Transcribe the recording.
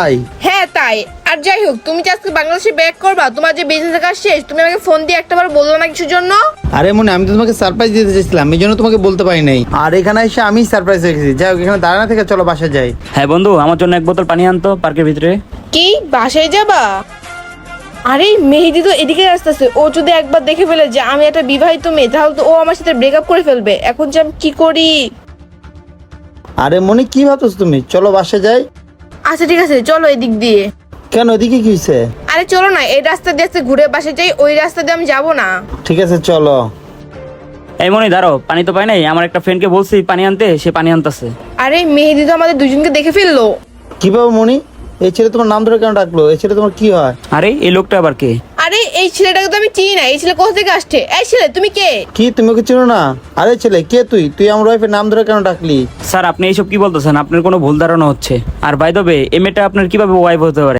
তাই? হ্যাঁ তাই। আর যাই হোক, তুমি যে আজকে বাংলাদেশে ব্যাক করবা, তোমার যে বিজনেস কাজ শেষ, তুমি আমাকে ফোন দিয়ে একটাবার বললো না কিছুর জন্য? আরে মনে আমি তো তোমাকে সারপ্রাইজ দিতে চাইছিলাম, এই জন্য তোমাকে বলতে পারি নাই। আর এখানে এসে আমি সারপ্রাইজ রেখেছি। যাই হোক, এখানে দাঁড়ানো থেকে চলো বাসায় যাই। হ্যাঁ বন্ধু, আমার জন্য এক বোতল পানি আনতো পার্কের ভিতরে। কি বাসায় যাবা? আরে মেহেদি তো এদিকে আসতেছে, ও যদি একবার দেখে ফেলে যে আমি একটা বিবাহিত মেয়ে, তাহলে তো ও আমার সাথে ব্রেকআপ করে ফেলবে। এখন যে আমি কি করি? আরে মনি, কি ভাবছো তুমি? চলো বাসায় যাই। আচ্ছা ঠিক আছে, চলো এদিক দিয়ে। কেন, ওদিকে কি হয়েছে? আরে চলো না, এই রাস্তা দিয়ে আজকে ঘুরে বাসে যাই, ওই রাস্তা দিয়ে আমি যাবো না। ঠিক আছে চলো। এই মনি দাঁড়াও, পানি তো পাই নাই। আমার একটা ফ্রেন্ডকে বলছি পানি আনতে, সে পানি আনতেছে। আরে মেহেদি তো আমাদের দুজনকে দেখে ফেললো। কিভাবে মনি? এই ছেলে তোমার নাম ধরে কেন ডাকলো? এই ছেলে তোমার কি হয়? আরে এই লোকটা আবার কে? আরে এই ছেলেটাকে তো আমি চিনি না। এই ছেলে কোথা থেকে আসছে? এই ছেলে তুমি কে? কি, তুমি ওকে চিনো না? আরে ছেলে, কে তুই? তুই আমার ওয়াইফের নাম ধরে কেন ডাকলি? স্যার আপনি এইসব কি বলতেছেন? আপনার কোনো ভুল ধারণা হচ্ছে। আর বাই দ্য ওয়ে, এই মেয়েটা আপনার কিভাবে ওয়াইফ হতে পারে?